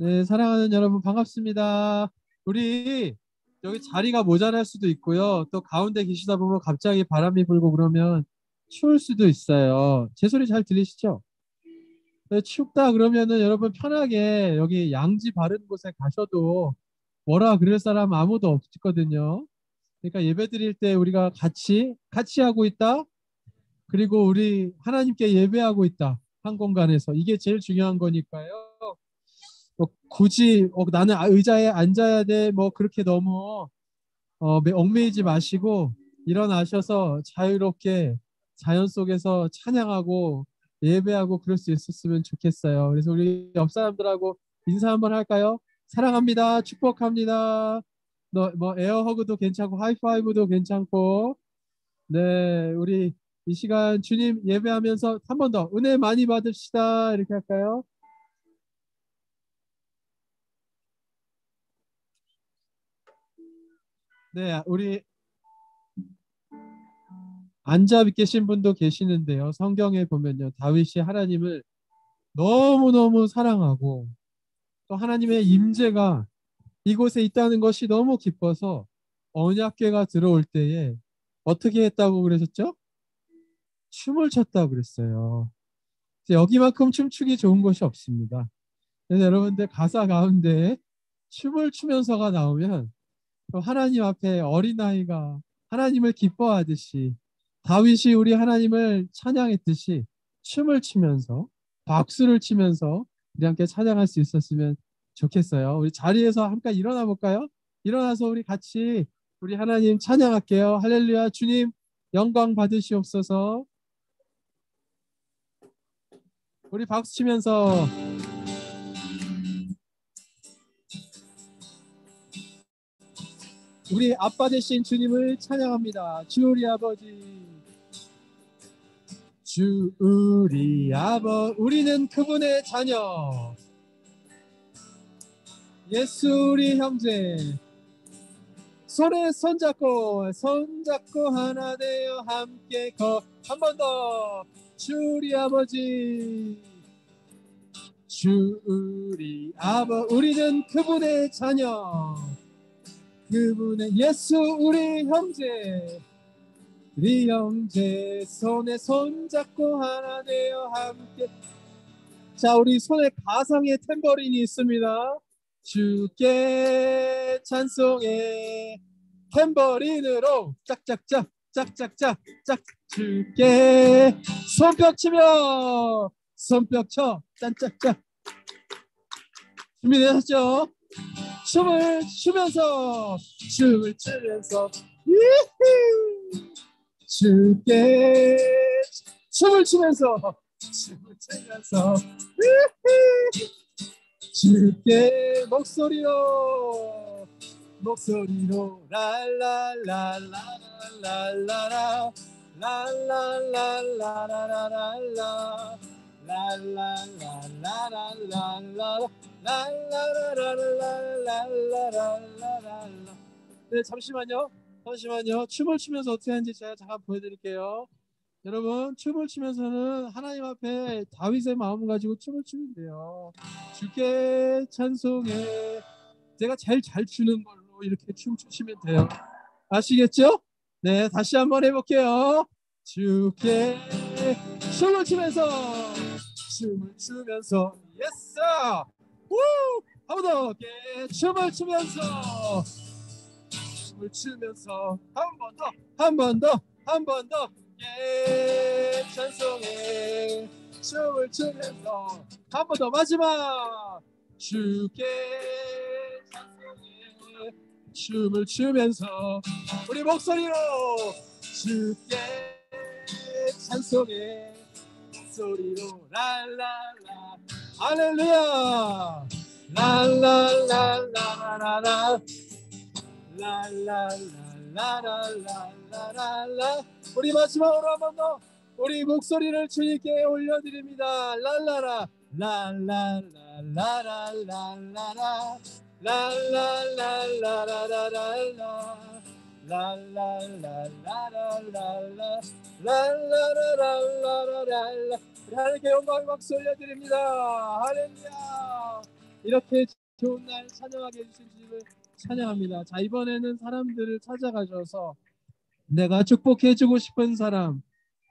네, 사랑하는 여러분 반갑습니다. 우리 여기 자리가 모자랄 수도 있고요. 또 가운데 계시다 보면 갑자기 바람이 불고 그러면 추울 수도 있어요. 제 소리 잘 들리시죠? 네, 춥다 그러면은 여러분 편하게 여기 양지 바른 곳에 가셔도 뭐라 그럴 사람 아무도 없거든요. 그러니까 예배 드릴 때 우리가 같이 하고 있다. 그리고 우리 하나님께 예배하고 있다. 한 공간에서. 이게 제일 중요한 거니까요. 굳이 나는 의자에 앉아야 돼. 뭐 그렇게 너무 얽매이지 마시고 일어나셔서 자유롭게 자연 속에서 찬양하고 예배하고 그럴 수 있었으면 좋겠어요. 그래서 우리 옆 사람들하고 인사 한번 할까요? 사랑합니다. 축복합니다. 뭐 에어허그도 괜찮고 하이파이브도 괜찮고 네, 우리 이 시간 주님 예배하면서 한 번 더 은혜 많이 받읍시다. 이렇게 할까요? 네, 우리 앉아 계신 분도 계시는데요. 성경에 보면요. 다윗이 하나님을 너무너무 사랑하고 또 하나님의 임재가 이곳에 있다는 것이 너무 기뻐서 언약궤가 들어올 때에 어떻게 했다고 그러셨죠? 춤을 췄다고 그랬어요. 여기만큼 춤추기 좋은 곳이 없습니다. 그래서 여러분들 가사 가운데 춤을 추면서가 나오면 또 하나님 앞에 어린아이가 하나님을 기뻐하듯이 다윗이 우리 하나님을 찬양했듯이 춤을 추면서 박수를 치면서 우리 함께 찬양할 수 있었으면 좋겠어요. 우리 자리에서 함께 일어나 볼까요? 일어나서 우리 같이 우리 하나님 찬양할게요. 할렐루야. 주님 영광 받으시옵소서. 우리 박수 치면서 우리 아빠 되신 주님을 찬양합니다. 주 우리 아버지, 주 우리 우리는 그분의 자녀, 예수 우리 형제, 손에 손잡고 하나 되어 함께 한 번 더, 주 우리 아버지, 주 우리 우리는 그분의 자녀, 그분의 예수 우리 형제, 우리 형제 손에 손잡고 하나 되어 함께. 자, 우리 손에 가상의 탬버린이 있습니다. 주께 찬송해. 탬버린으로 짝짝짝 짝짝짝 짝. 주께 손뼉 치며 손뼉 쳐 짠짝짝. 준비되셨죠? 춤을 추면서 주께 춤을 추면서 주께 목소리로 랄랄랄랄랄랄라 랄랄랄랄랄랄라 랄랄랄랄랄랄라 랄랄랄랄랄랄라. 네, 잠시만요. 춤을 추면서 어떻게 하는지 제가 잠깐 보여드릴게요. 여러분, 춤을 추면서는 하나님 앞에 다윗의 마음 가지고 춤을 추면 돼요. 주께 찬송해. 제가 제일 잘 추는 걸로 이렇게 춤추시면 돼요. 아시겠죠? 네, 다시 한번 해볼게요. 주께 춤을 추면서 예스! 우! 한 번 더. 춤을 추면서 한 번 더. 예, 찬송해. 춤을 추면서 한 번 더 마지막. 주께 찬송해. 춤을 추면서 우리 목소리로 주께 찬송해. 목소리로 랄랄라 할렐루야 랄랄랄라라라 랄랄랄라라라라. 우리 마지막으로 한 번 더 우리 목소리를 주님께 올려드립니다. 랄라라 랄랄랄라라라라 랄랄랄라라라라 랄랄랄라라라라 랄라라라라라라. 하나님께 영광의 박수 올려드립니다. 할렐루야. 이렇게 좋은 날 찬양하게 해주신 주님을 찬양합니다. 자, 이번에는 사람들을 찾아가셔서 내가 축복해주고 싶은 사람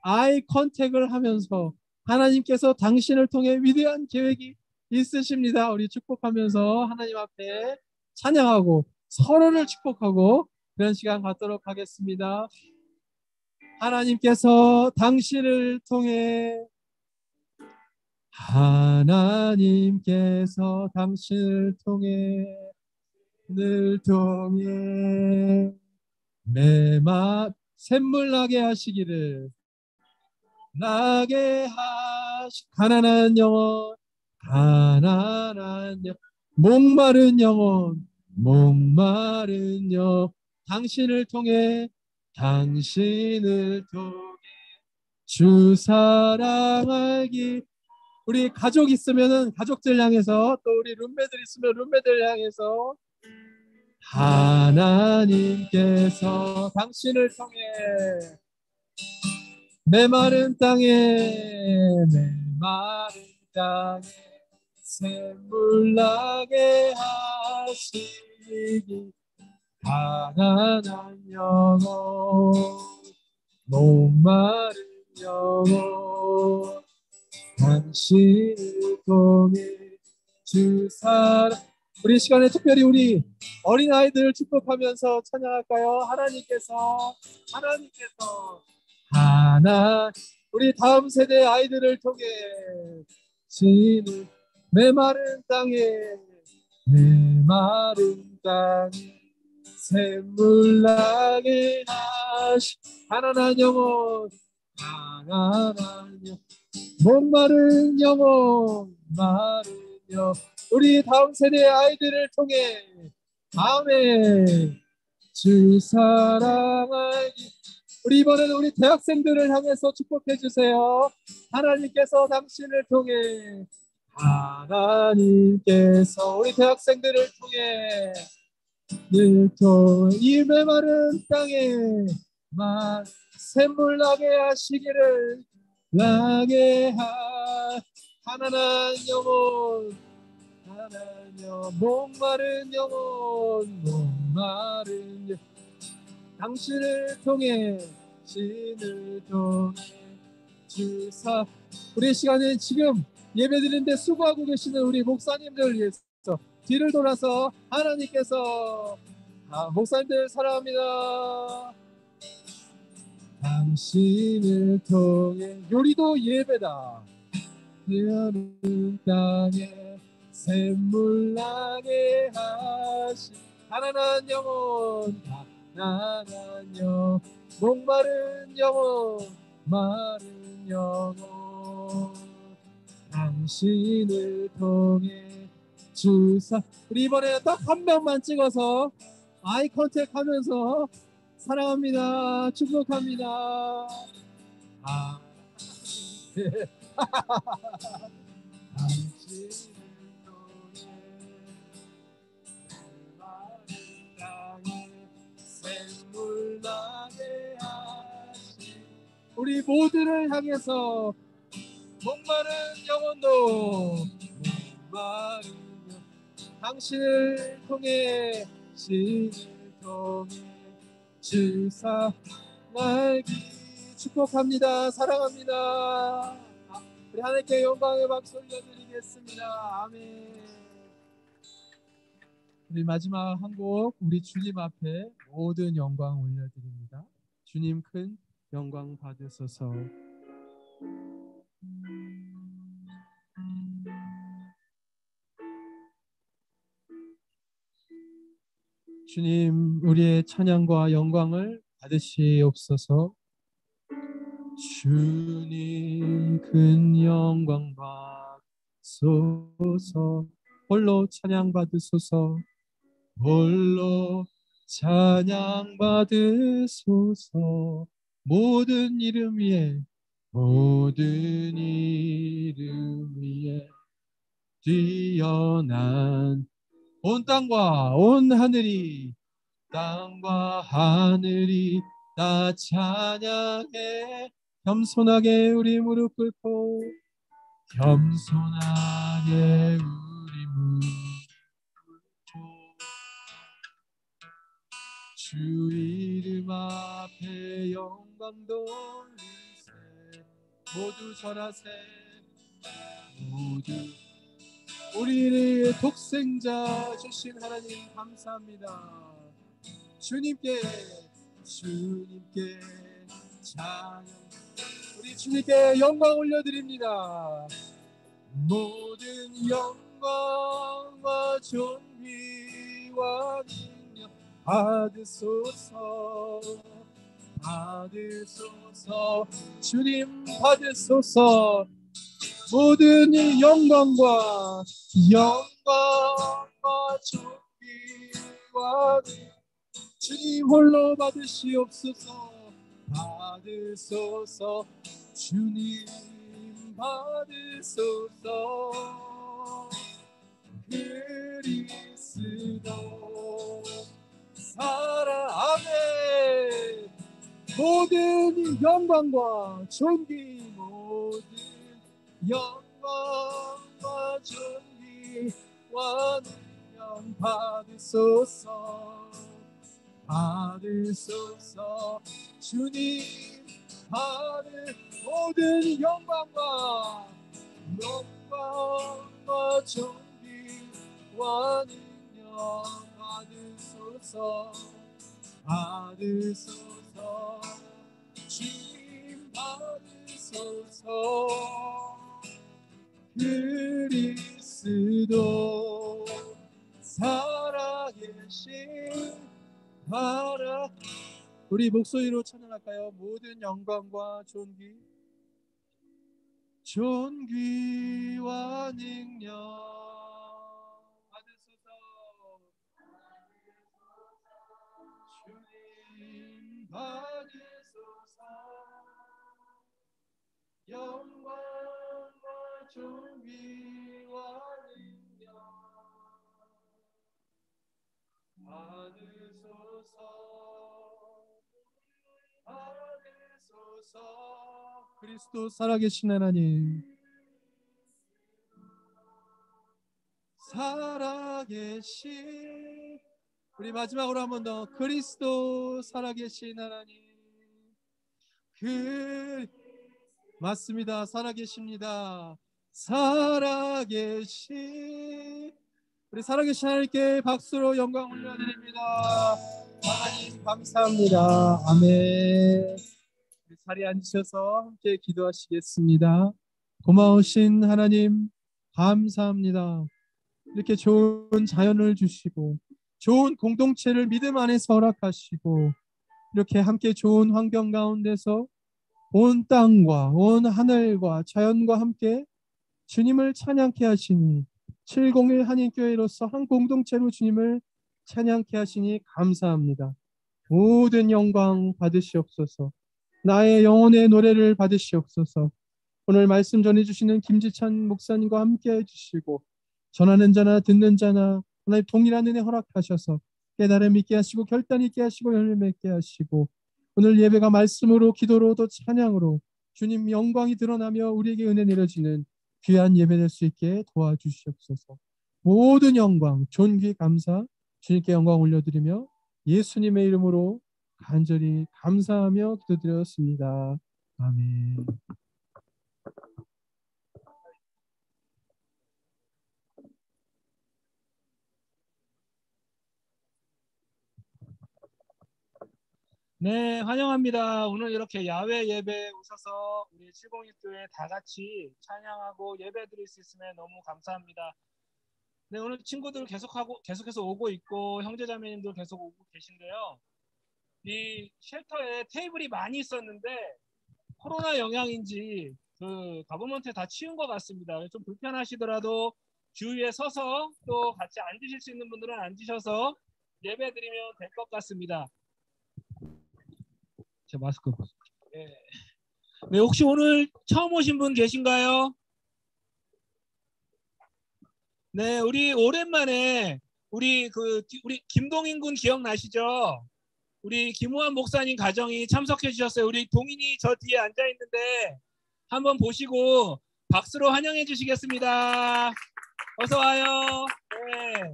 아이 컨택을 하면서 하나님께서 당신을 통해 위대한 계획이 있으십니다. 우리 축복하면서 하나님 앞에 찬양하고 서로를 축복하고 그런 시간 갖도록 하겠습니다. 하나님께서 당신을 통해 하나님께서 당신을 통해 늘 통해 매마 샘물 나게 하시기를 나게 가난한 영혼 가난한 목마른 영혼 당신을 통해 주 사랑 알기 우리 가족 있으면은 가족들 향해서 또 우리 룸메들 있으면 룸메들 향해서 하나님께서 당신을 통해 메마른 땅에 샘물 나게 하시기 가난한 영혼 목마른 영혼 당신을 통해 주 사랑 우리 시간에 특별히 우리 어린아이들을 축복하면서 찬양할까요? 하나님께서 우리 다음 세대 아이들을 통해 메마른 땅에 샘물 나게 가난한 영혼 목마른 영혼 우리 다음 세대 아이들을 통해 아멘 주 사랑 알기 우리 이번에는 우리 대학생들을 향해서 축복해 주세요. 하나님께서 당신을 통해 우리 대학생들을 통해 이 메마른 땅에 샘물 나게 하시기를 가난한 영혼 목마른 영혼 당신을 통해 주사 우리 시간에 지금 예배드리는데 수고하고 계시는 우리 목사님들을 위해서 뒤를 돌아서 하나님께서 목사님들 사랑합니다. 당신을 통해 요리도 예배다. 땅에 샘물 나게 하시 가난한 영혼 목마른 영혼 마른 영혼 당신을 통해 주사 우리 이번에 딱 한 명만 찍어서 아이 컨택 하면서 사랑합니다 축복합니다 당신을 통해 샘물 나게 하시 우리 모두를 향해서 목마른 영혼도 목마른 당신을 통해 주사 날기 축복합니다 사랑합니다 우리 하나님께 영광의 박수 올려드리겠습니다 아멘 우리 마지막 한 곡 우리 주님 앞에 모든 영광 올려드립니다 주님 큰 영광 받으소서 주님 우리의 찬양과 영광을 받으시옵소서 주님 큰 영광 받소서 홀로 찬양 받으소서 홀로 찬양 받으소서 모든 이름 위에 뛰어난 온 땅과 하늘이 다 찬양해 겸손하게 우리 무릎 꿇고 겸손하게 우리 주 이름 앞에 영광 돌리세. 모두 절하세. 모두 우리의 독생자 주신 하나님 감사합니다. 주님께 찬양, 우리 주님께 영광 올려드립니다. 모든 영광과 존귀와 능력 받으소서. 주님 받으소서. 모든 영광과 존귀와 주님 홀로 받으시옵소서. 주님 받으소서. 그리스도 살아. 아멘. 모든 영광과 존귀, 모든 영광과 존귀와 능력 받으소서. 주님 모든 영광과 존귀와 능력 받으소서. 주님 받으소서. 그리스도 살아계신 우리 목소리로 찬양할까요? 모든 영광과 존귀와 능력 받으소서. 주님 받으소서. 영광과 존귀와 능력 받으소서. 그리스도 살아계신 하나님, 살아계신, 우리 마지막으로 한 번 더. 그리스도 살아계신 하나님. 맞습니다. 살아계십니다. 살아계신, 우리 살아계신 하나님께 박수로 영광 올려드립니다. 하나님 감사합니다. 아멘. 우리 자리에 앉으셔서 함께 기도하시겠습니다. 고마우신 하나님 감사합니다. 이렇게 좋은 자연을 주시고 좋은 공동체를 믿음 안에서 허락하시고 이렇게 함께 좋은 환경 가운데서 온 땅과 온 하늘과 자연과 함께 주님을 찬양케 하시니 701 한인교회로서 한 공동체로 주님을 찬양케 하시니 감사합니다. 모든 영광 받으시옵소서. 나의 영혼의 노래를 받으시옵소서. 오늘 말씀 전해주시는 김지찬 목사님과 함께 해주시고 전하는 자나 듣는 자나 하나님 동일한 은혜 허락하셔서 깨달음 있게 하시고 결단 있게 하시고 열매 맺게 하시고 오늘 예배가 말씀으로 기도로 또 찬양으로 주님 영광이 드러나며 우리에게 은혜 내려지는 귀한 예배 될 수 있게 도와주시옵소서. 모든 영광 존귀 감사 주님께 영광 올려드리며 예수님의 이름으로 간절히 감사하며 기도드렸습니다. 아멘. 네, 환영합니다. 오늘 이렇게 야외 예배에 오셔서 우리 701교회 다 같이 찬양하고 예배 드릴 수 있으면 너무 감사합니다. 네, 오늘 친구들 계속해서 오고 있고 형제자매님들 계속 오고 계신데요. 이 쉘터에 테이블이 많이 있었는데 코로나 영향인지 그 가버먼트에 다 치운 것 같습니다. 좀 불편하시더라도 주위에 서서 또 같이 앉으실 수 있는 분들은 앉으셔서 예배 드리면 될 것 같습니다. 제 마스크. 네, 혹시 오늘 처음 오신 분 계신가요? 네, 우리 오랜만에 우리 김동인 군 기억나시죠? 우리 김우환 목사님 가정이 참석해 주셨어요. 우리 동인이 저 뒤에 앉아 있는데 한번 보시고 박수로 환영해 주시겠습니다. 어서 와요. 네.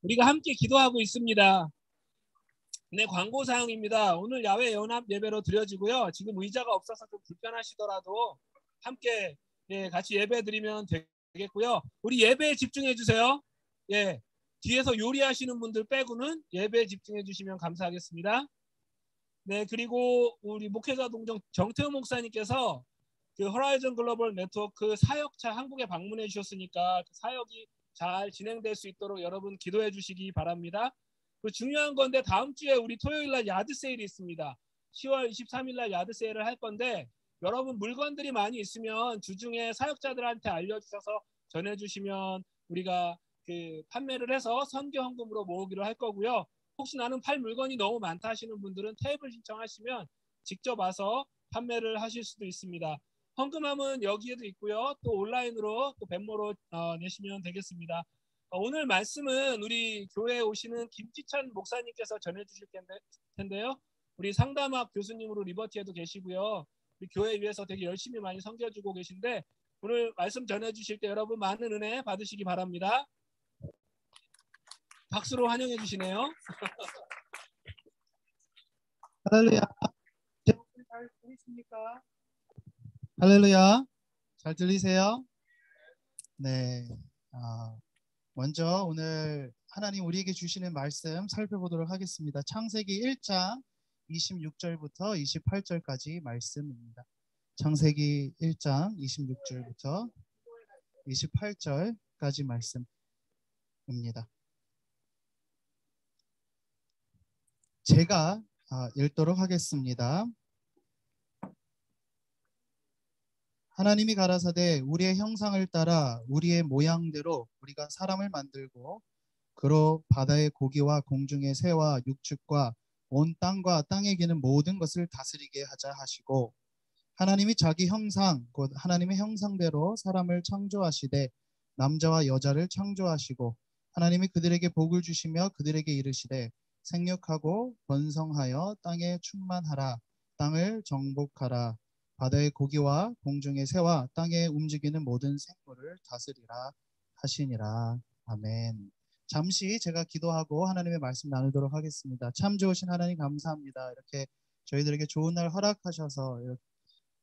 우리가 함께 기도하고 있습니다. 네, 광고 사항입니다. 오늘 야외 연합 예배로 드려지고요. 지금 의자가 없어서 좀 불편하시더라도 함께 같이 예배 드리면 되겠고요. 우리 예배에 집중해 주세요. 예, 뒤에서 요리하시는 분들 빼고는 예배에 집중해 주시면 감사하겠습니다. 네, 그리고 우리 목회자 동정 정태우 목사님께서 그 호라이즌 글로벌 네트워크 사역차 한국에 방문해 주셨으니까 그 사역이 잘 진행될 수 있도록 여러분 기도해 주시기 바랍니다. 그리고 중요한 건데 다음 주에 우리 토요일 날 야드 세일이 있습니다. 10월 23일 날 야드 세일을 할 건데 여러분 물건들이 많이 있으면 주중에 사역자들한테 알려주셔서 전해주시면 우리가 그 판매를 해서 선교 헌금으로 모으기로 할 거고요. 혹시 나는 팔 물건이 너무 많다 하시는 분들은 테이블 신청하시면 직접 와서 판매를 하실 수도 있습니다. 헌금함은 여기에도 있고요. 또 온라인으로 또 벤모로 내시면 되겠습니다. 오늘 말씀은 우리 교회에 오시는 김지찬 목사님께서 전해주실 텐데요. 우리 상담학 교수님으로 리버티에도 계시고요. 우리 교회 위해서 되게 열심히 많이 섬겨주고 계신데 오늘 말씀 전해주실 때 여러분 많은 은혜 받으시기 바랍니다. 박수로 환영해 주시네요. 할렐루야. 잘 보이십니까? 할렐루야. 잘 들리세요? 네. 먼저 오늘 하나님 우리에게 주시는 말씀 살펴보도록 하겠습니다. 창세기 1장 26절부터 28절까지 말씀입니다. 창세기 1장 26절부터 28절까지 말씀입니다. 제가 읽도록 하겠습니다. 하나님이 가라사대 우리의 형상을 따라 우리의 모양대로 우리가 사람을 만들고 그로 바다의 고기와 공중의 새와 육축과 온 땅과 땅에 기는 모든 것을 다스리게 하자 하시고 하나님이 자기 형상 곧 하나님의 형상대로 사람을 창조하시되 남자와 여자를 창조하시고 하나님이 그들에게 복을 주시며 그들에게 이르시되 생육하고 번성하여 땅에 충만하라 땅을 정복하라 바다의 고기와 공중의 새와 땅에 움직이는 모든 생물을 다스리라 하시니라. 아멘. 잠시 제가 기도하고 하나님의 말씀 나누도록 하겠습니다. 참 좋으신 하나님 감사합니다. 이렇게 저희들에게 좋은 날 허락하셔서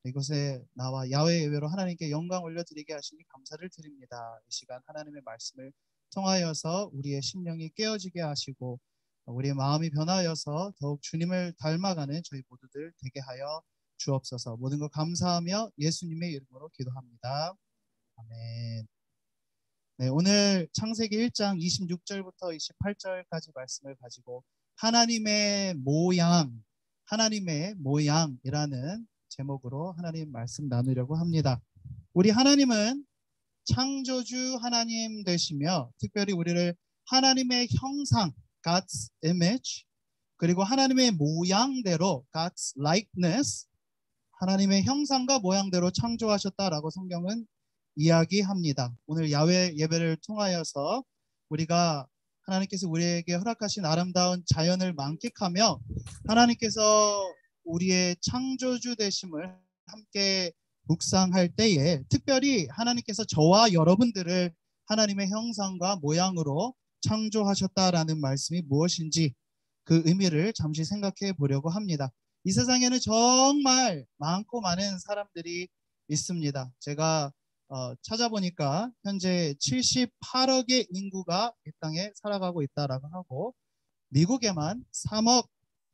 이곳에 나와 야외 예배로 하나님께 영광 올려드리게 하시니 감사를 드립니다. 이 시간 하나님의 말씀을 통하여서 우리의 심령이 깨어지게 하시고 우리의 마음이 변하여서 더욱 주님을 닮아가는 저희 모두들 되게 하여 주옵소서. 모든 것 감사하며 예수님의 이름으로 기도합니다. 아멘. 네, 오늘 창세기 1장 26절부터 28절까지 말씀을 가지고 하나님의 모양이라는 제목으로 하나님 말씀 나누려고 합니다. 우리 하나님은 창조주 하나님 되시며 특별히 우리를 하나님의 형상 God's image 그리고 하나님의 모양대로 God's likeness 하나님의 형상과 모양대로 창조하셨다라고 성경은 이야기합니다. 오늘 야외 예배를 통하여서 우리가 하나님께서 우리에게 허락하신 아름다운 자연을 만끽하며 하나님께서 우리의 창조주 되심을 함께 묵상할 때에 특별히 하나님께서 저와 여러분들을 하나님의 형상과 모양으로 창조하셨다라는 말씀이 무엇인지 그 의미를 잠시 생각해 보려고 합니다. 이 세상에는 정말 많고 많은 사람들이 있습니다. 제가 찾아보니까 현재 78억의 인구가 이 땅에 살아가고 있다라고 하고 미국에만 3억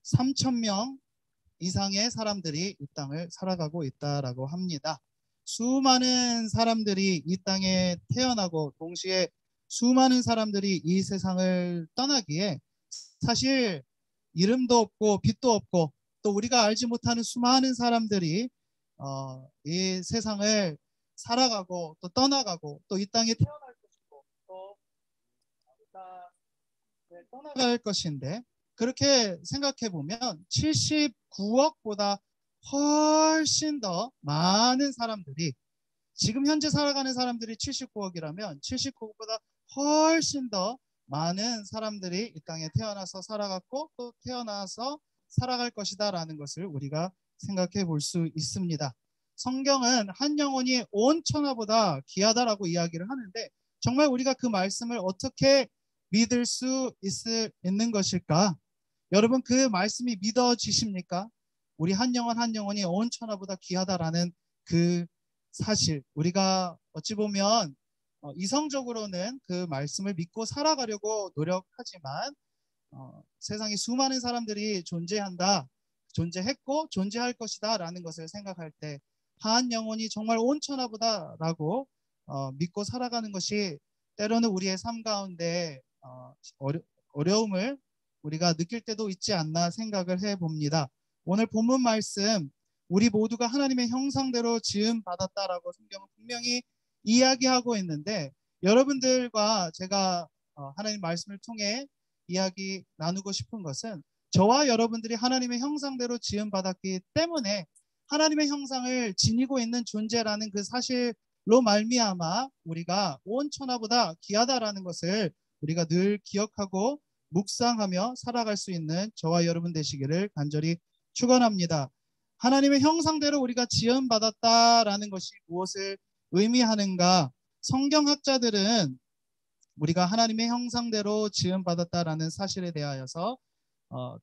3천 명 이상의 사람들이 이 땅을 살아가고 있다라고 합니다. 수많은 사람들이 이 땅에 태어나고 동시에 수많은 사람들이 이 세상을 떠나기에 사실 이름도 없고 빛도 없고 또 우리가 알지 못하는 수많은 사람들이 이 세상을 살아가고 또 떠나가고 또 이 땅에 태어날 것이고 또 떠나갈 것인데 그렇게 생각해 보면 79억보다 훨씬 더 많은 사람들이 지금 현재 살아가는 사람들이 79억이라면 79억보다 훨씬 더 많은 사람들이 이 땅에 태어나서 살아갔고 또 태어나서 살아갈 것이다 라는 것을 우리가 생각해 볼 수 있습니다. 성경은 한 영혼이 온 천하보다 귀하다라고 이야기를 하는데 정말 우리가 그 말씀을 어떻게 믿을 수 있는 것일까? 여러분, 그 말씀이 믿어지십니까? 우리 한 영혼 한 영혼이 온 천하보다 귀하다라는 그 사실, 우리가 어찌 보면 이성적으로는 그 말씀을 믿고 살아가려고 노력하지만 세상에 수많은 사람들이 존재했고 존재할 것이다 라는 것을 생각할 때 한 영혼이 정말 온 천하보다라고 믿고 살아가는 것이 때로는 우리의 삶 가운데 어려움을 우리가 느낄 때도 있지 않나 생각을 해봅니다. 오늘 본문 말씀, 우리 모두가 하나님의 형상대로 지음 받았다라고 성경은 분명히 이야기하고 있는데, 여러분들과 제가 하나님 말씀을 통해 이야기 나누고 싶은 것은, 저와 여러분들이 하나님의 형상대로 지음 받았기 때문에 하나님의 형상을 지니고 있는 존재라는 그 사실로 말미암아 우리가 온 천하보다 귀하다라는 것을 우리가 늘 기억하고 묵상하며 살아갈 수 있는 저와 여러분 되시기를 간절히 축원합니다. 하나님의 형상대로 우리가 지음받았다라는 것이 무엇을 의미하는가? 성경학자들은 우리가 하나님의 형상대로 지음받았다라는 사실에 대하여서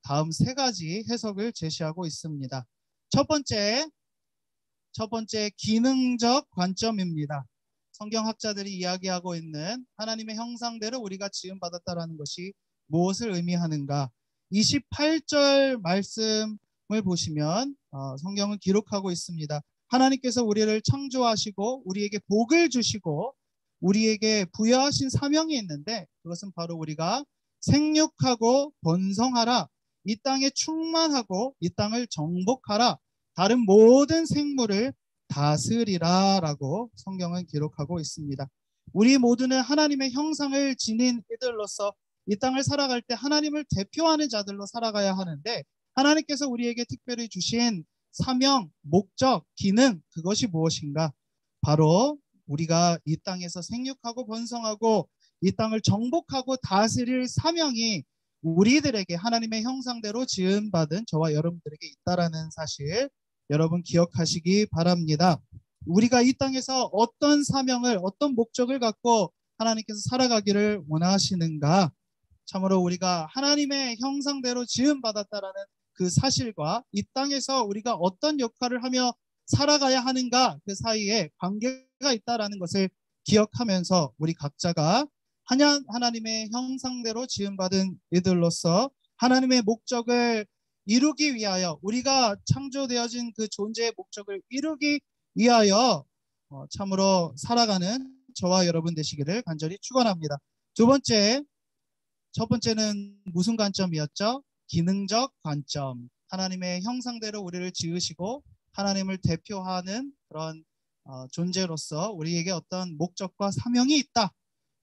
다음 세 가지 해석을 제시하고 있습니다. 첫 번째 기능적 관점입니다. 성경학자들이 이야기하고 있는 하나님의 형상대로 우리가 지음받았다라는 것이 무엇을 의미하는가? 28절 말씀을 보시면 성경은 기록하고 있습니다. 하나님께서 우리를 창조하시고 우리에게 복을 주시고 우리에게 부여하신 사명이 있는데, 그것은 바로 우리가 생육하고 번성하라, 이 땅에 충만하고 이 땅을 정복하라, 다른 모든 생물을 다스리라 라고 성경은 기록하고 있습니다. 우리 모두는 하나님의 형상을 지닌 이들로서 이 땅을 살아갈 때 하나님을 대표하는 자들로 살아가야 하는데, 하나님께서 우리에게 특별히 주신 사명, 목적, 기능, 그것이 무엇인가? 바로 우리가 이 땅에서 생육하고 번성하고 이 땅을 정복하고 다스릴 사명이 우리들에게 하나님의 형상대로 지음받은 저와 여러분들에게 있다라는 사실, 여러분 기억하시기 바랍니다. 우리가 이 땅에서 어떤 사명을, 어떤 목적을 갖고 하나님께서 살아가기를 원하시는가? 참으로 우리가 하나님의 형상대로 지음받았다라는 그 사실과 이 땅에서 우리가 어떤 역할을 하며 살아가야 하는가, 그 사이에 관계가 있다라는 것을 기억하면서 우리 각자가 하나님의 형상대로 지음받은 이들로서 하나님의 목적을 이루기 위하여, 우리가 창조되어진 그 존재의 목적을 이루기 위하여 참으로 살아가는 저와 여러분 되시기를 간절히 축원합니다. 첫 번째는 무슨 관점이었죠? 기능적 관점. 하나님의 형상대로 우리를 지으시고 하나님을 대표하는 그런 존재로서 우리에게 어떤 목적과 사명이 있다.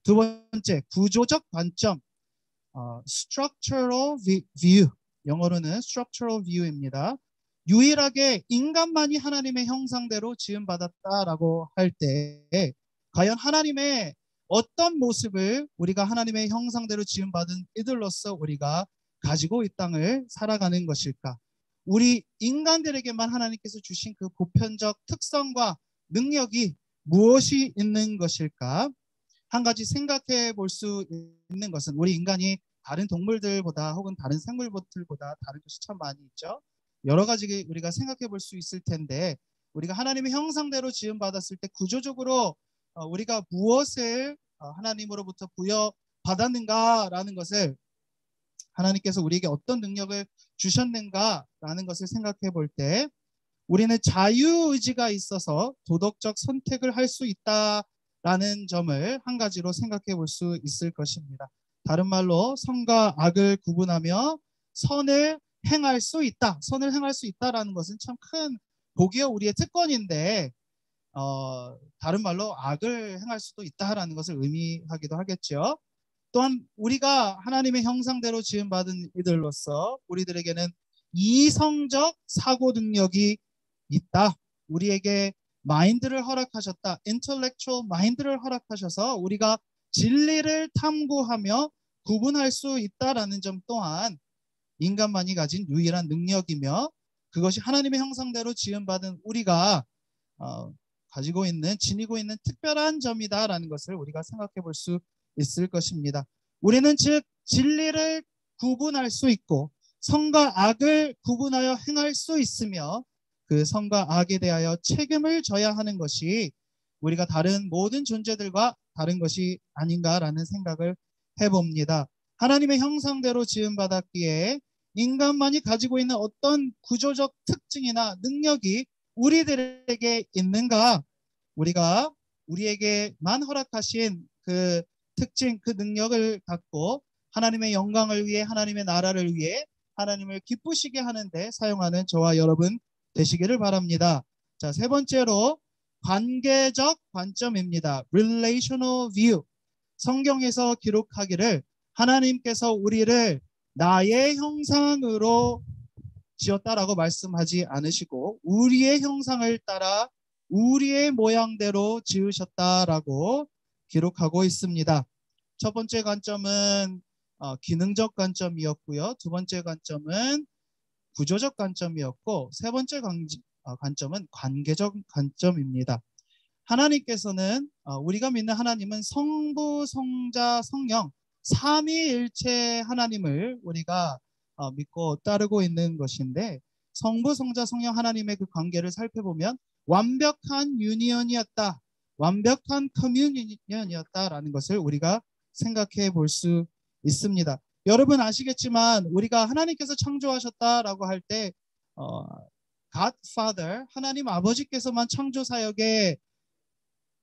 두 번째, 구조적 관점. structural view. 영어로는 structural view입니다. 유일하게 인간만이 하나님의 형상대로 지음받았다라고 할 때 과연 하나님의 어떤 모습을 우리가 하나님의 형상대로 지음받은 이들로서 우리가 가지고 이 땅을 살아가는 것일까? 우리 인간들에게만 하나님께서 주신 그 보편적 특성과 능력이 무엇이 있는 것일까? 한 가지 생각해 볼 수 있는 것은, 우리 인간이 다른 동물들보다 혹은 다른 생물들보다 다른 것이 참 많이 있죠. 여러 가지 우리가 생각해 볼 수 있을 텐데, 우리가 하나님의 형상대로 지음받았을 때 구조적으로 우리가 무엇을 하나님으로부터 부여받았는가라는 것을, 하나님께서 우리에게 어떤 능력을 주셨는가라는 것을 생각해 볼 때, 우리는 자유의지가 있어서 도덕적 선택을 할 수 있다라는 점을 한 가지로 생각해 볼 수 있을 것입니다. 다른 말로 선과 악을 구분하며 선을 행할 수 있다. 선을 행할 수 있다라는 것은 참 큰 복이요, 우리의 특권인데 다른 말로 악을 행할 수도 있다라는 것을 의미하기도 하겠죠. 또한 우리가 하나님의 형상대로 지음받은 이들로서 우리들에게는 이성적 사고 능력이 있다. 우리에게 마인드를 허락하셨다. intellectual 마인드를 허락하셔서 우리가 진리를 탐구하며 구분할 수 있다라는 점 또한 인간만이 가진 유일한 능력이며, 그것이 하나님의 형상대로 지음받은 우리가 지니고 있는 특별한 점이다라는 것을 우리가 생각해 볼 수 있을 것입니다. 우리는 즉 진리를 구분할 수 있고 선과 악을 구분하여 행할 수 있으며 그 선과 악에 대하여 책임을 져야 하는 것이 우리가 다른 모든 존재들과 다른 것이 아닌가라는 생각을 해봅니다. 하나님의 형상대로 지음받았기에 인간만이 가지고 있는 어떤 구조적 특징이나 능력이 우리들에게 있는가? 우리가 우리에게만 허락하신 그 특징, 그 능력을 갖고 하나님의 영광을 위해, 하나님의 나라를 위해 하나님을 기쁘시게 하는데 사용하는 저와 여러분 되시기를 바랍니다. 자, 세 번째로 관계적 관점입니다. Relational view. 성경에서 기록하기를 하나님께서 우리를 나의 형상으로 지었다라고 말씀하지 않으시고 우리의 형상을 따라 우리의 모양대로 지으셨다라고 기록하고 있습니다. 첫 번째 관점은 기능적 관점이었고요. 두 번째 관점은 구조적 관점이었고 세 번째 관점은 관계적 관점입니다. 하나님께서는 우리가 믿는 하나님은 성부, 성자, 성령 삼위일체 하나님을 우리가 믿고 따르고 있는 것인데 성부, 성자, 성령 하나님의 그 관계를 살펴보면 완벽한 유니언이었다. 완벽한 커뮤니언이었다라는 것을 우리가 생각해 볼 수 있습니다. 여러분 아시겠지만 우리가 하나님께서 창조하셨다라고 할 때 God Father, 하나님 아버지께서만 창조 사역에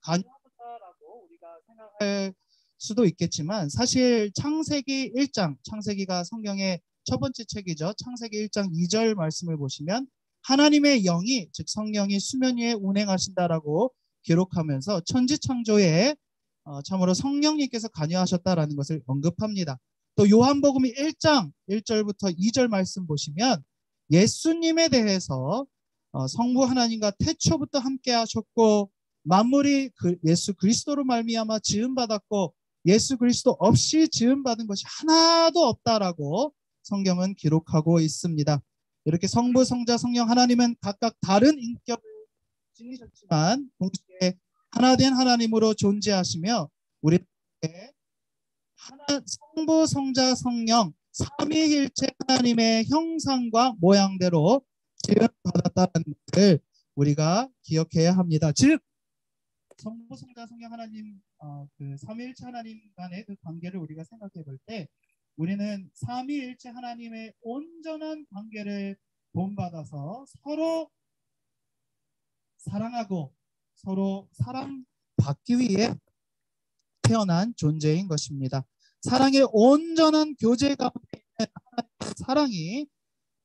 관여하셨다라고 우리가 생각할 수도 있겠지만 사실 창세기 1장, 창세기가 성경의 첫 번째 책이죠. 창세기 1장 2절 말씀을 보시면 하나님의 영이 즉 성령이 수면 위에 운행하신다라고 기록하면서 천지 창조에 참으로 성령님께서 관여하셨다라는 것을 언급합니다. 또 요한복음 1장 1절부터 2절 말씀 보시면 예수님에 대해서 성부 하나님과 태초부터 함께 하셨고 만물이 예수 그리스도로 말미암아 지음받았고 예수 그리스도 없이 지음받은 것이 하나도 없다라고 성경은 기록하고 있습니다. 이렇게 성부, 성자, 성령 하나님은 각각 다른 인격을 지니셨지만 동시에 하나된 하나님으로 존재하시며 우리에게 성부, 성자, 성령 삼위일체 하나님의 형상과 모양대로 지음받았다는 것을 우리가 기억해야 합니다. 즉 성부, 성자, 성령 하나님 그 삼위일체 하나님 간의 그 관계를 우리가 생각해 볼 때 우리는 삼위일체 하나님의 온전한 관계를 본받아서 서로 사랑하고 서로 사랑받기 위해 태어난 존재인 것입니다. 사랑의 온전한 교제 가운데 있는 하나님의 사랑이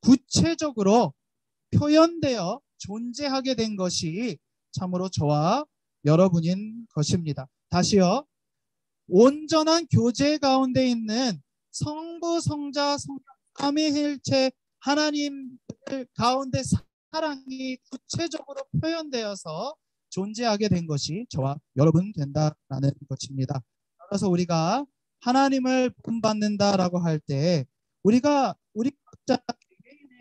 구체적으로 표현되어 존재하게 된 것이 참으로 저와 여러분인 것입니다. 다시요. 온전한 교제 가운데 있는 성부, 성자, 성령 삼위일체 하나님 가운데 사랑이 구체적으로 표현되어서 존재하게 된 것이 저와 여러분 된다라는 것입니다. 따라서 우리가 하나님을 본받는다라고 할 때 우리 각자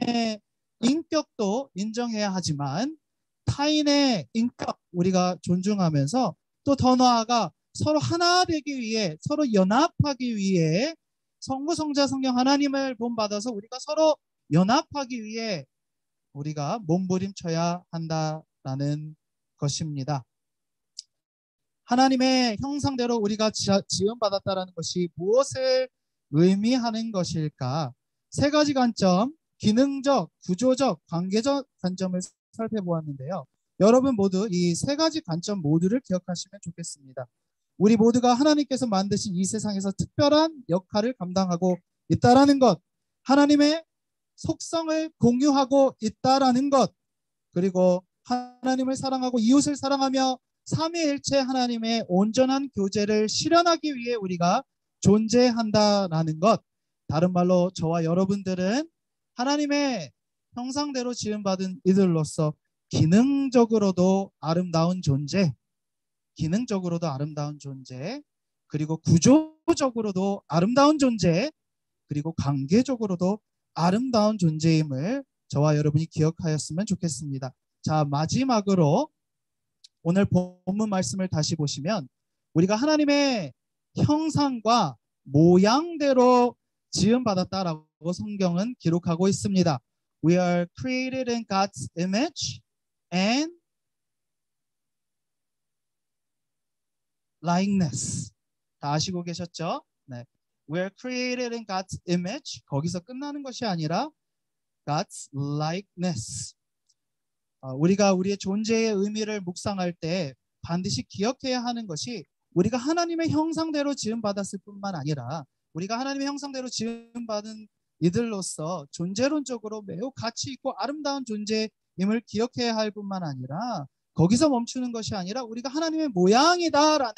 개개인의 인격도 인정해야 하지만 타인의 인격 우리가 존중하면서 또 더 나아가 서로 하나 되기 위해 서로 연합하기 위해 성부, 성자, 성령 하나님을 본받아서 우리가 서로 연합하기 위해 우리가 몸부림쳐야 한다라는 것입니다. 하나님의 형상대로 우리가 지음받았다라는 것이 무엇을 의미하는 것일까? 세 가지 관점, 기능적, 구조적, 관계적 관점을 살펴보았는데요. 여러분 모두 이 세 가지 관점 모두를 기억하시면 좋겠습니다. 우리 모두가 하나님께서 만드신 이 세상에서 특별한 역할을 감당하고 있다라는 것, 하나님의 속성을 공유하고 있다라는 것, 그리고 하나님을 사랑하고 이웃을 사랑하며 삼위일체 하나님의 온전한 교제를 실현하기 위해 우리가 존재한다라는 것. 다른 말로 저와 여러분들은 하나님의 형상대로 지음받은 이들로서 기능적으로도 아름다운 존재, 그리고 구조적으로도 아름다운 존재, 그리고 관계적으로도 아름다운 존재임을 저와 여러분이 기억하였으면 좋겠습니다. 자, 마지막으로 오늘 본문 말씀을 다시 보시면 우리가 하나님의 형상과 모양대로 지음받았다라고 성경은 기록하고 있습니다. We are created in God's image and likeness. 다 아시고 계셨죠? 네. We are created in God's image. 거기서 끝나는 것이 아니라 God's likeness. 우리가 우리의 존재의 의미를 묵상할 때 반드시 기억해야 하는 것이 우리가 하나님의 형상대로 지음받았을 뿐만 아니라 우리가 하나님의 형상대로 지음받은 이들로서 존재론적으로 매우 가치 있고 아름다운 존재임을 기억해야 할 뿐만 아니라 거기서 멈추는 것이 아니라 우리가 하나님의 모양이다라는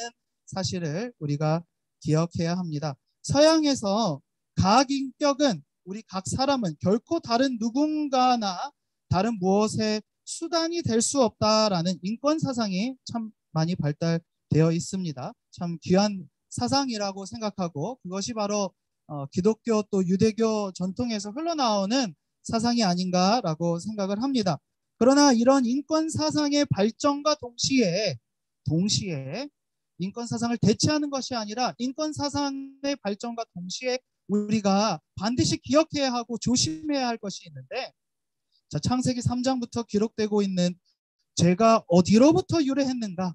사실을 우리가 기억해야 합니다. 서양에서 각 인격은 우리 각 사람은 결코 다른 누군가나 다른 무엇의 수단이 될 수 없다라는 인권 사상이 참 많이 발달되어 있습니다. 참 귀한 사상이라고 생각하고 그것이 바로 기독교 또 유대교 전통에서 흘러나오는 사상이 아닌가라고 생각을 합니다. 그러나 이런 인권 사상의 발전과 동시에 인권 사상을 대체하는 것이 아니라 인권 사상의 발전과 동시에 우리가 반드시 기억해야 하고 조심해야 할 것이 있는데 자, 창세기 3장부터 기록되고 있는 죄가 어디로부터 유래했는가?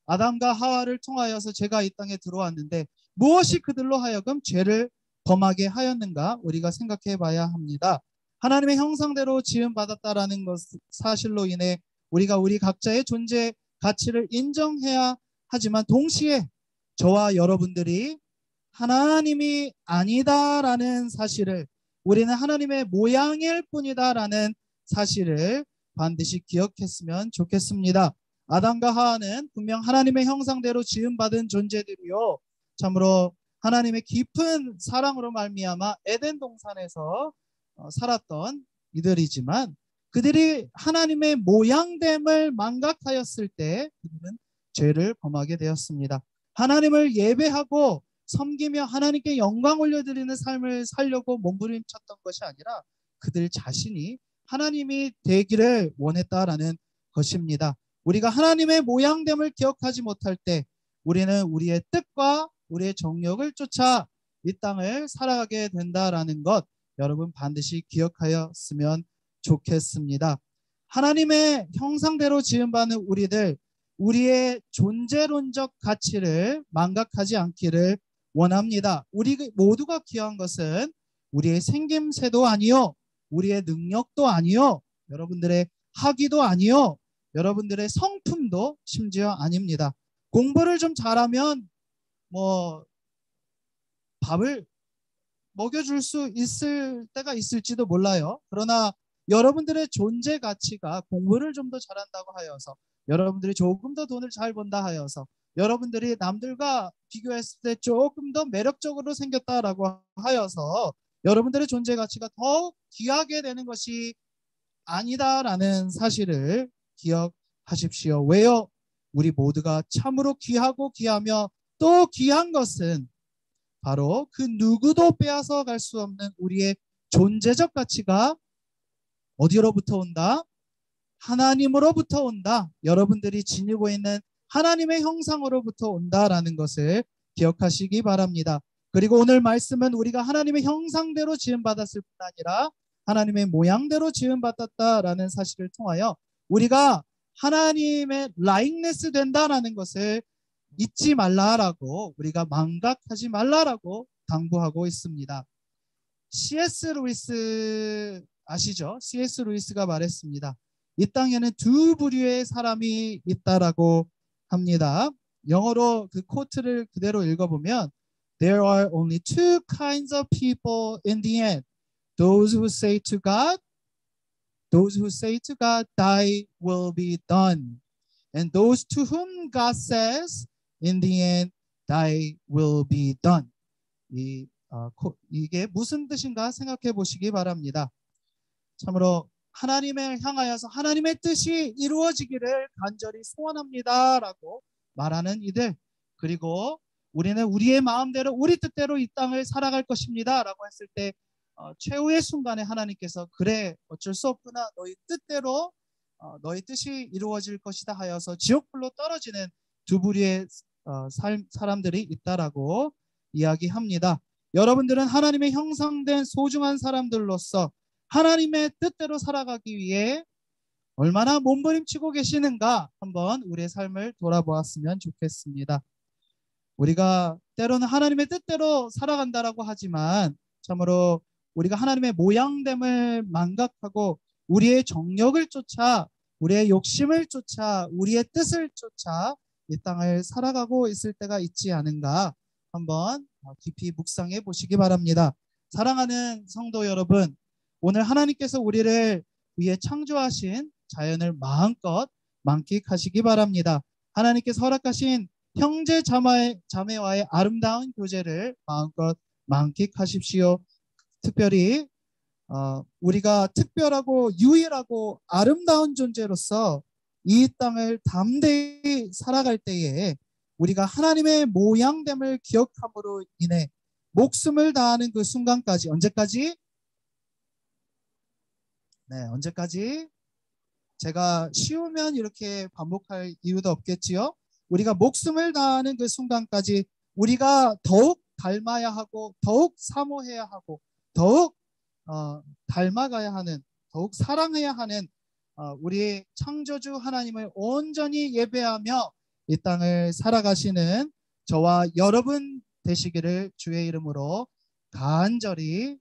아담과 하와를 통하여서 죄가 이 땅에 들어왔는데 무엇이 그들로 하여금 죄를 범하게 하였는가? 우리가 생각해 봐야 합니다. 하나님의 형상대로 지음받았다라는 것 사실로 인해 우리가 우리 각자의 존재 가치를 인정해야 하지만 동시에 저와 여러분들이 하나님이 아니다라는 사실을 우리는 하나님의 모양일 뿐이다라는 사실을 반드시 기억했으면 좋겠습니다. 아담과 하와는 분명 하나님의 형상대로 지음받은 존재들이요 참으로 하나님의 깊은 사랑으로 말미암아 에덴 동산에서 살았던 이들이지만 그들이 하나님의 모양됨을 망각하였을 때 그들은 죄를 범하게 되었습니다. 하나님을 예배하고 섬기며 하나님께 영광 올려드리는 삶을 살려고 몸부림쳤던 것이 아니라 그들 자신이 하나님이 되기를 원했다라는 것입니다. 우리가 하나님의 모양됨을 기억하지 못할 때 우리는 우리의 뜻과 우리의 정욕을 쫓아 이 땅을 살아가게 된다라는 것 여러분 반드시 기억하였으면 좋겠습니다. 하나님의 형상대로 지음받은 우리들 우리의 존재론적 가치를 망각하지 않기를 원합니다. 우리 모두가 귀한 것은 우리의 생김새도 아니요 우리의 능력도 아니요 여러분들의 학위도 아니요 여러분들의 성품도 심지어 아닙니다. 공부를 좀 잘하면 밥을 먹여줄 수 있을 때가 있을지도 몰라요. 그러나 여러분들의 존재 가치가 공부를 좀 더 잘한다고 하여서 여러분들이 조금 더 돈을 잘 번다 하여서 여러분들이 남들과 비교했을 때 조금 더 매력적으로 생겼다라고 하여서 여러분들의 존재 가치가 더 귀하게 되는 것이 아니다라는 사실을 기억하십시오. 왜요? 우리 모두가 참으로 귀하고 귀하며 또 귀한 것은 바로 그 누구도 빼앗아 갈 수 없는 우리의 존재적 가치가 어디로부터 온다? 하나님으로부터 온다. 여러분들이 지니고 있는 하나님의 형상으로부터 온다라는 것을 기억하시기 바랍니다. 그리고 오늘 말씀은 우리가 하나님의 형상대로 지음받았을 뿐 아니라 하나님의 모양대로 지음받았다라는 사실을 통하여 우리가 하나님의 라이크네스 된다라는 것을 잊지 말라라고 우리가 망각하지 말라라고 당부하고 있습니다. C.S. 루이스 아시죠? C.S. 루이스가 말했습니다. 이 땅에는 두 부류의 사람이 있다라고 합니다. 영어로 그 코트를 그대로 읽어보면 There are only two kinds of people in the end. Those who say to God, thy will be done. And those to whom God says, in the end, thy will be done. 이게 무슨 뜻인가 생각해 보시기 바랍니다. 참으로 하나님을 향하여서 하나님의 뜻이 이루어지기를 간절히 소원합니다라고 말하는 이들, 그리고 우리는 우리의 마음대로 우리 뜻대로 이 땅을 살아갈 것입니다라고 했을 때 최후의 순간에 하나님께서 그래 어쩔 수 없구나 너희 뜻대로 너의 뜻이 이루어질 것이다 하여서 지옥불로 떨어지는 두 부류의 사람들이 있다라고 이야기합니다. 여러분들은 하나님의 형상된 소중한 사람들로서 하나님의 뜻대로 살아가기 위해 얼마나 몸부림치고 계시는가 한번 우리의 삶을 돌아보았으면 좋겠습니다. 우리가 때로는 하나님의 뜻대로 살아간다라고 하지만 참으로 우리가 하나님의 모양됨을 망각하고 우리의 정욕을 쫓아 우리의 욕심을 쫓아 우리의 뜻을 쫓아 이 땅을 살아가고 있을 때가 있지 않은가 한번 깊이 묵상해 보시기 바랍니다. 사랑하는 성도 여러분, 오늘 하나님께서 우리를 위해 창조하신 자연을 마음껏 만끽하시기 바랍니다. 하나님께서 허락하신 형제 자매와의 아름다운 교제를 마음껏 만끽하십시오. 특별히 우리가 특별하고 유일하고 아름다운 존재로서 이 땅을 담대히 살아갈 때에 우리가 하나님의 모양됨을 기억함으로 인해 목숨을 다하는 그 순간까지 언제까지? 네, 언제까지? 제가 쉬우면 이렇게 반복할 이유도 없겠지요. 우리가 목숨을 다하는 그 순간까지 우리가 더욱 닮아야 하고 더욱 사모해야 하고 더욱 닮아가야 하는 더욱 사랑해야 하는 우리 창조주 하나님을 온전히 예배하며 이 땅을 살아가시는 저와 여러분 되시기를 주의 이름으로 간절히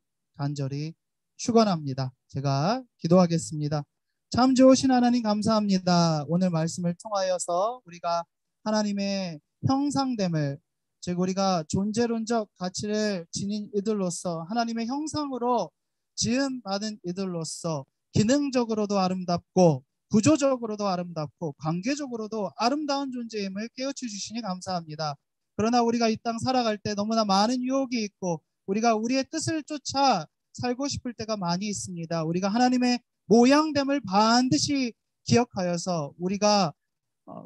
축원합니다. 제가 기도하겠습니다. 참 좋으신 하나님 감사합니다. 오늘 말씀을 통하여서 우리가 하나님의 형상됨을 즉 우리가 존재론적 가치를 지닌 이들로서 하나님의 형상으로 지음받은 이들로서 기능적으로도 아름답고 구조적으로도 아름답고 관계적으로도 아름다운 존재임을 깨우쳐 주시니 감사합니다. 그러나 우리가 이 땅 살아갈 때 너무나 많은 유혹이 있고 우리가 우리의 뜻을 쫓아 살고 싶을 때가 많이 있습니다. 우리가 하나님의 모양됨을 반드시 기억하여서 우리가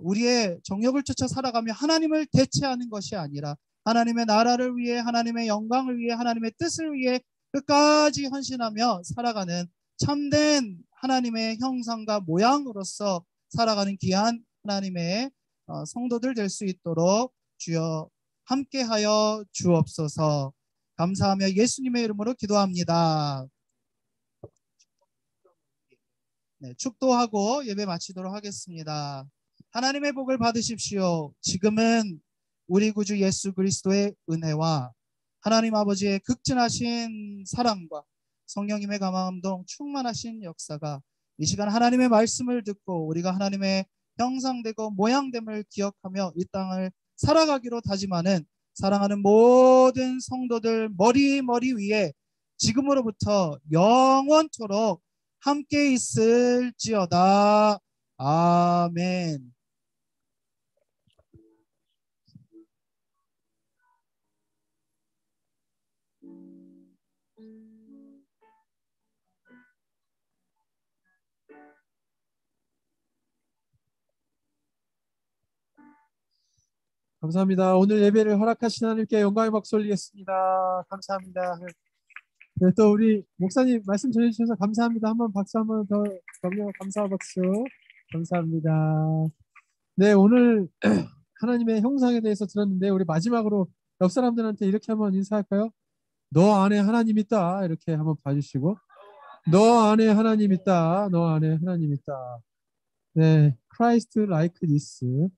우리의 정욕을 쫓아 살아가며 하나님을 대체하는 것이 아니라 하나님의 나라를 위해 하나님의 영광을 위해 하나님의 뜻을 위해 끝까지 헌신하며 살아가는 참된 하나님의 형상과 모양으로서 살아가는 귀한 하나님의 성도들 될 수 있도록 주여 함께하여 주옵소서. 감사하며 예수님의 이름으로 기도합니다. 네, 축도하고 예배 마치도록 하겠습니다. 하나님의 복을 받으십시오. 지금은 우리 구주 예수 그리스도의 은혜와 하나님 아버지의 극진하신 사랑과 성령님의 감화감동 충만하신 역사가 이 시간 하나님의 말씀을 듣고 우리가 하나님의 형상되고 모양됨을 기억하며 이 땅을 살아가기로 다짐하는 사랑하는 모든 성도들 머리 위에 지금으로부터 영원토록 함께 있을지어다. 아멘. 감사합니다. 오늘 예배를 허락하신 하나님께 영광의 박수 올리겠습니다. 감사합니다. 네, 또 우리 목사님 말씀 전해주셔서 감사합니다. 한번 박수 한번 더 격려 감사 박수 감사합니다. 네, 오늘 하나님의 형상에 대해서 들었는데 우리 마지막으로 옆 사람들한테 이렇게 한번 인사할까요? 너 안에 하나님 있다. 이렇게 한번 봐주시고 너 안에 하나님 있다. 너 안에 하나님 있다. 네, Christ like this.